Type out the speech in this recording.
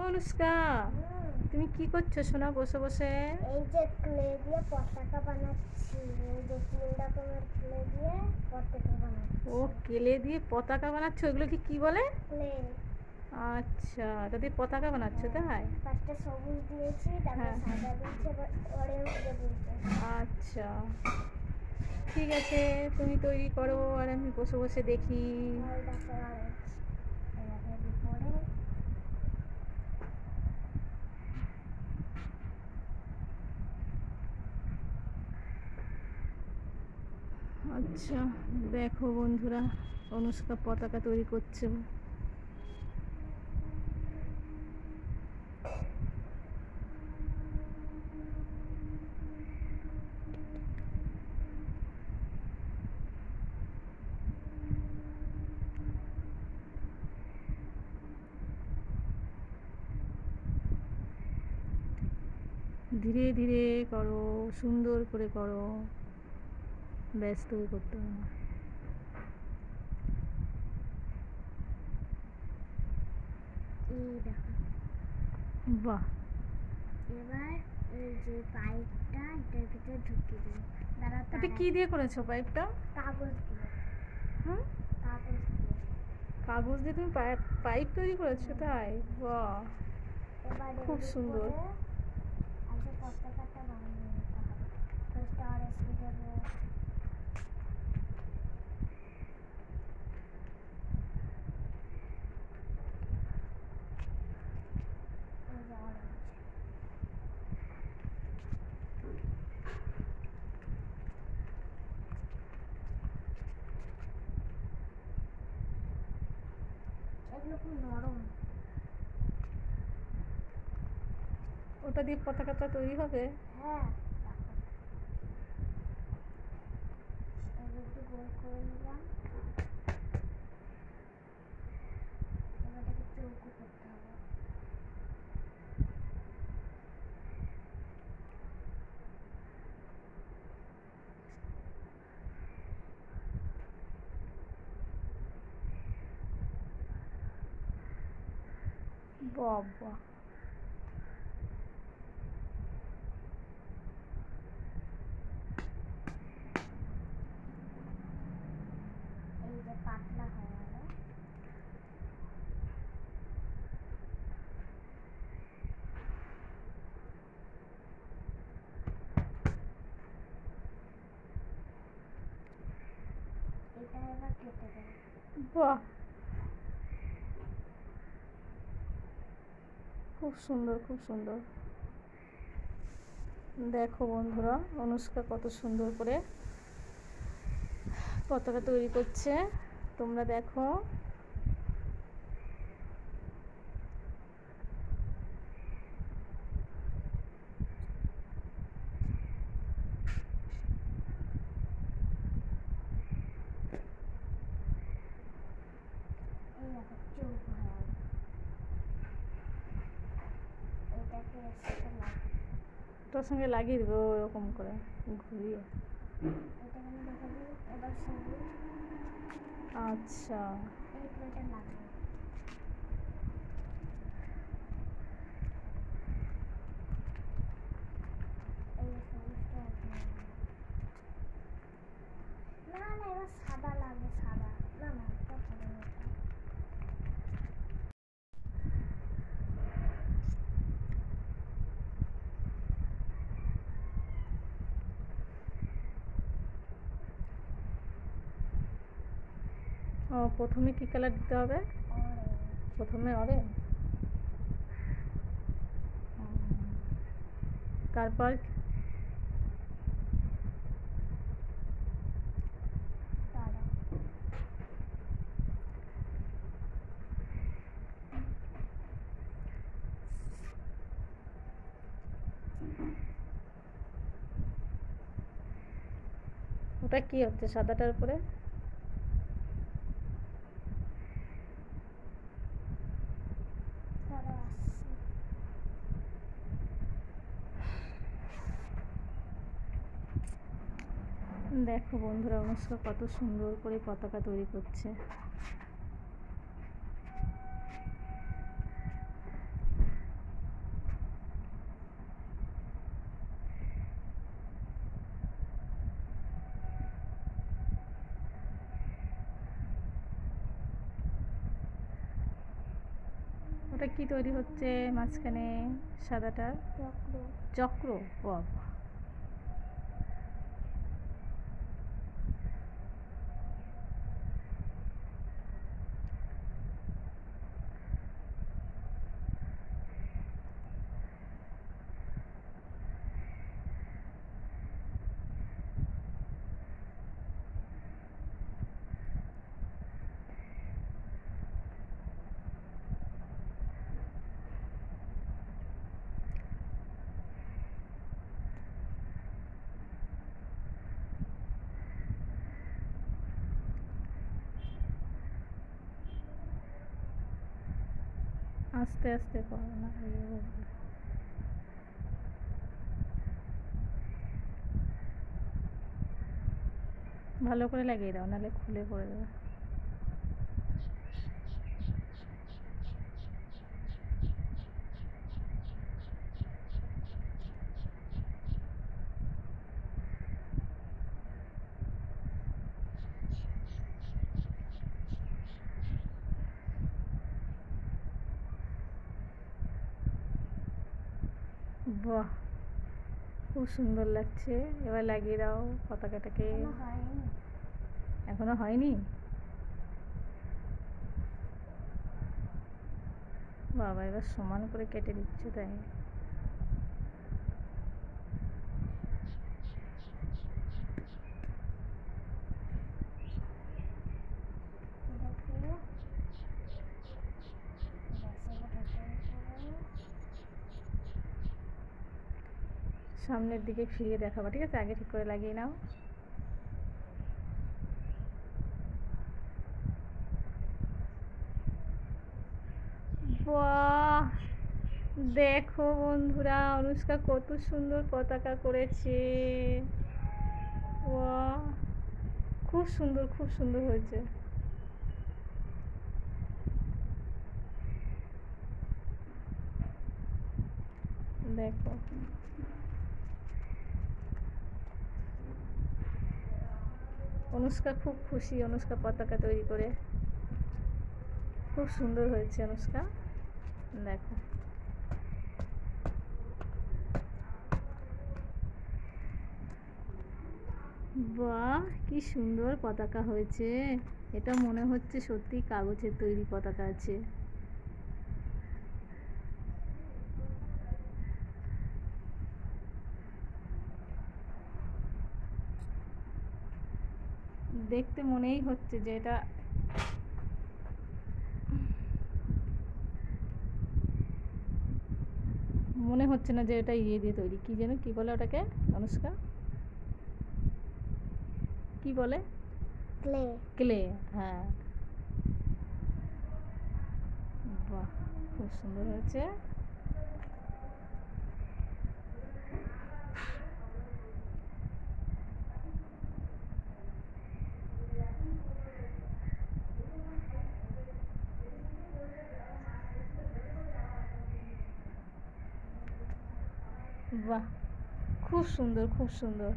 অনুষ্কা, তুমি কি করছো সোনা বসে বসে? এই যে ক্লে দিয়ে পতাকা বানাচ্ছি। এই যে 3 রকমের ক্লে দিয়ে পতাকা বানাচ্ছি। ও, কেলে দিয়ে পতাকা বানাচ্ছো? ওইগুলো কি বলে? ক্লে। আচ্ছা, তা দিয়ে পতাকা বানাচ্ছো তাই? ফার্স্টে সবুজ দিয়েছি, তারপর হ্যাঁ। সাদা দিয়েছি, এবার অরেঞ্জ দিয়ে দিয়েছি। আচ্ছা, ঠিক আছে, তুমি তৈরি করো আর আমি বসে বসে দেখি। এই দেখো অরেঞ্জ। এবার উপরে আচ্ছা, দেখো বন্ধুরা, অনুষ্কা পতাকা তৈরি করছে। ধীরে ধীরে করো, সুন্দর করে করো, ব্যস্ত হয়ে করতে হবে না। এই দেখো। বাহ, এবার এই যে পাইপটা এটার ভিতরে ঢুকিয়ে দিই। এটা কি দিয়ে করেছো পাইপটা? কাগজ দিয়ে। হুম, কাগজ দিয়ে। কাগজ দিয়ে তুমি পাইপ তৈরি করেছো তাই? বাহ, এবার খুব সুন্দর। আগে পতাকাটা বানিয়ে নিতে হবে। ফার্স্ট অরেঞ্জ দেবো। এই যে অরেঞ্জ। এগুলো খুব নরম। ওটা দিয়ে পতাকাটা তৈরি হবে? হ্যাঁ, এবার একটু গোল করে নিলাম। এবার এটাকে চৌকো করতে হবে। বাবা, এই যে পাতলা হয়ে গেল। এটা এবার কেটে দেবো। বাহ, খুব সুন্দর, খুব সুন্দর। দেখো বন্ধুরা, অনুষ্কা কত সুন্দর করে পতাকা তৈরি করছে, তোমরা দেখো। এই দেখো চৌকো হয়ে গেল। এটাকে এর সাথে ওটার সঙ্গে লাগিয়ে দেবো ওরকম করে ঘুরিয়ে। এটাকে আমি দেখা দিই। এবার সবুজ আচ্ছা, এই প্লেটে লাগাবো। এই সবুজটা এখানে না না, এবার সাদা লাগবে। সাদা না না, এটা হবে না। ও, প্রথমে কি কালার দিতে হবে? অরেঞ্জ। প্রথমে অরেঞ্জ, তারপর সাদা। ওটা কি হচ্ছে সাদাটার উপরে? সাদা আসছে। দেখো বন্ধুরা, অনুষ্কা কত সুন্দর করে পতাকা তৈরি করছে। ওটা কি তৈরি হচ্ছে মাঝখানে সাদাটা? চক্র। চক্র। বাবা, আস্তে আস্তে করো না, ভালো করে লাগিয়ে দাও, নাহলে খুলে পড়ে যাবে। বাহ, খুব সুন্দর লাগছে। এবার লাগিয়ে দাও পতাকাটাকে। এখনো হয়নি? বাবা, এবার সমান করে কেটে দিচ্ছে তাই? সামনের দিকে ফিরিয়ে দেখাবো, ঠিক আছে? আগে ঠিক করে লাগিয়ে নাও। বাহ, দেখো বন্ধুরা, অনুষ্কা কত সুন্দর পতাকা করেছে। বাহ, খুব সুন্দর, খুব সুন্দর হয়েছে। দেখো, অনুষ্কা খুব খুশি, অনুষ্কা পতাকা তৈরি করে। খুব সুন্দর হয়েছে অনুষ্কা, দেখো। বাহ, কি সুন্দর পতাকা হয়েছে। এটা মনে হচ্ছে সত্যি কাগজের তৈরি পতাকা আছে। দেখতে মনেই হচ্ছে যে এটা মনে হচ্ছে না যে এটা ইয়ে দিয়ে তৈরি। কি যেন, কি বলে ওটাকে অনুষ্কা? কি বলে? ক্লে। ক্লে, হ্যাঁ। বাহ, খুব সুন্দর হয়েছে। বাহ, খুব সুন্দর, খুব সুন্দর।